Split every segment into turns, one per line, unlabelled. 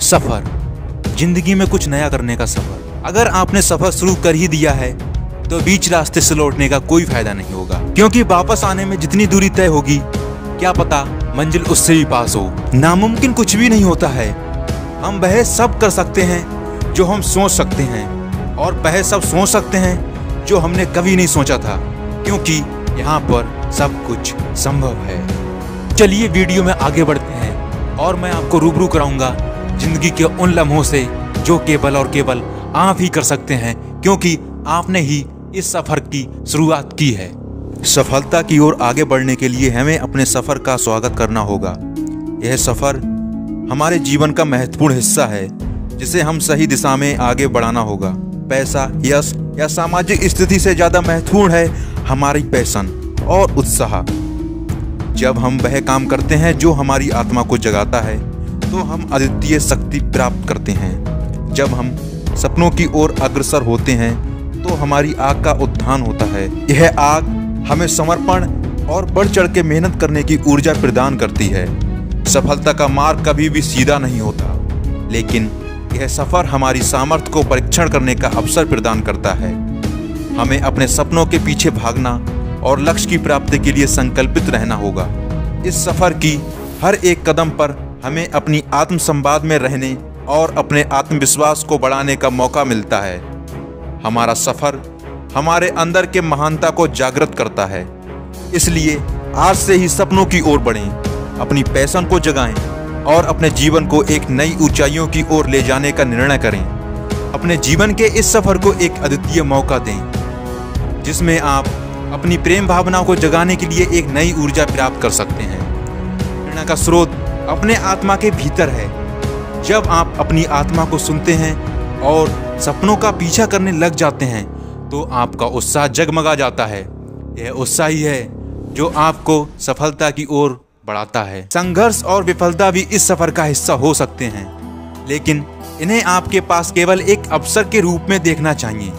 सफर, जिंदगी में कुछ नया करने का सफर। अगर आपने सफर शुरू कर ही दिया है तो बीच रास्ते से लौटने का कोई फायदा नहीं होगा, क्योंकि वापस आने में जितनी दूरी तय होगी क्या पता मंजिल उससे भी पास हो। नामुमकिन कुछ भी नहीं होता है। हम वह सब कर सकते हैं जो हम सोच सकते हैं, और वह सब सोच सकते हैं जो हमने कभी नहीं सोचा था, क्योंकि यहाँ पर सब कुछ संभव है। चलिए वीडियो में आगे बढ़ते हैं और मैं आपको रूबरू कराऊंगा जिंदगी के उन लम्हों से जो केवल और केवल आप ही कर सकते हैं, क्योंकि आपने ही इस सफर की शुरुआत की है। सफलता की ओर आगे बढ़ने के लिए हमें अपने सफर का स्वागत करना होगा। यह सफर हमारे जीवन का महत्वपूर्ण हिस्सा है जिसे हम सही दिशा में आगे बढ़ाना होगा। पैसा, यश या सामाजिक स्थिति से ज्यादा महत्वपूर्ण है हमारी पैशन और उत्साह। जब हम वह काम करते हैं जो हमारी आत्मा को जगाता है तो हम अद्वितीय शक्ति प्राप्त करते हैं। जब हम सपनों की ओर अग्रसर होते हैं तो हमारी आग का उत्थान होता है। यह आग हमें समर्पण और बढ़ चढ़ के मेहनत करने की ऊर्जा प्रदान करती है। सफलता का मार्ग कभी भी सीधा नहीं होता, लेकिन यह सफर हमारी सामर्थ्य को परीक्षण करने का अवसर प्रदान करता है। हमें अपने सपनों के पीछे भागना और लक्ष्य की प्राप्ति के लिए संकल्पित रहना होगा। इस सफर की हर एक कदम पर हमें अपनी आत्म संवाद में रहने और अपने आत्मविश्वास को बढ़ाने का मौका मिलता है। हमारा सफर हमारे अंदर के महानता को जागृत करता है। इसलिए आज से ही सपनों की ओर बढ़ें, अपनी पैशन को जगाएं और अपने जीवन को एक नई ऊंचाइयों की ओर ले जाने का निर्णय करें। अपने जीवन के इस सफर को एक अद्वितीय मौका दें जिसमें आप अपनी प्रेम भावनाओं को जगाने के लिए एक नई ऊर्जा प्राप्त कर सकते हैं। प्रेरणा का स्रोत अपने आत्मा के भीतर है। जब आप अपनी आत्मा को सुनते हैं और सपनों का पीछा करने लग जाते हैं तो आपका उत्साह जगमगा जाता है। यह उत्साह ही है जो आपको सफलता की ओर बढ़ाता है। संघर्ष और विफलता भी इस सफर का हिस्सा हो सकते हैं, लेकिन इन्हें आपके पास केवल एक अवसर के रूप में देखना चाहिए।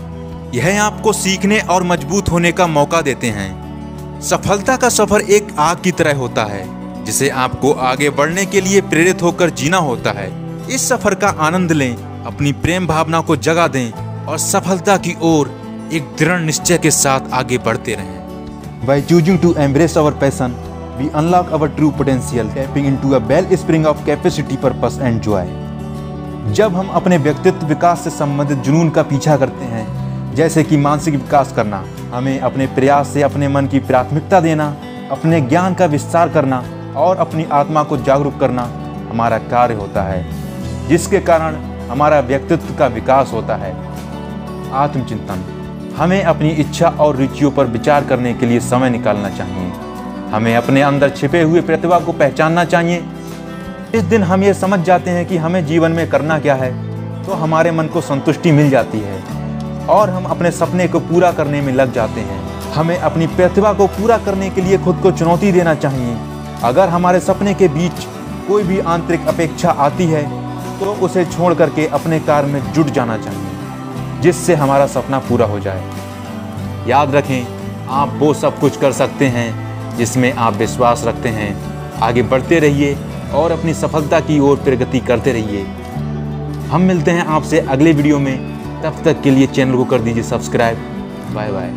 यह आपको सीखने और मजबूत होने का मौका देते हैं। सफलता का सफर एक आग की तरह होता है जिसे आपको आगे बढ़ने के लिए प्रेरित होकर जीना होता है। इस सफर का आनंद लें, अपनी प्रेम भावना को जगा दें और सफलता की ओर एक दृढ़ निश्चय के साथ आगे बढ़ते रहें।
By choosing to embrace our passion, we unlock our true potential, tapping into a wellspring of capacity, purpose and joy. जब हम अपने व्यक्तित्व विकास से संबंधित जुनून का पीछा करते हैं, जैसे कि मानसिक विकास करना, हमें अपने प्रयास से अपने मन की प्राथमिकता देना, अपने ज्ञान का विस्तार करना और अपनी आत्मा को जागरूक करना हमारा कार्य होता है, जिसके कारण हमारा व्यक्तित्व का विकास होता है। आत्मचिंतन, हमें अपनी इच्छा और रुचियों पर विचार करने के लिए समय निकालना चाहिए। हमें अपने अंदर छिपे हुए प्रतिभा को पहचानना चाहिए। इस दिन हम ये समझ जाते हैं कि हमें जीवन में करना क्या है तो हमारे मन को संतुष्टि मिल जाती है और हम अपने सपने को पूरा करने में लग जाते हैं। हमें अपनी प्रतिभा को पूरा करने के लिए खुद को चुनौती देना चाहिए। अगर हमारे सपने के बीच कोई भी आंतरिक अपेक्षा आती है तो उसे छोड़ करके अपने कार्य में जुट जाना चाहिए, जिससे हमारा सपना पूरा हो जाए। याद रखें, आप वो सब कुछ कर सकते हैं जिसमें आप विश्वास रखते हैं। आगे बढ़ते रहिए और अपनी सफलता की ओर प्रगति करते रहिए। हम मिलते हैं आपसे अगले वीडियो में। तब तक के लिए चैनल को कर दीजिए सब्सक्राइब। Bye bye.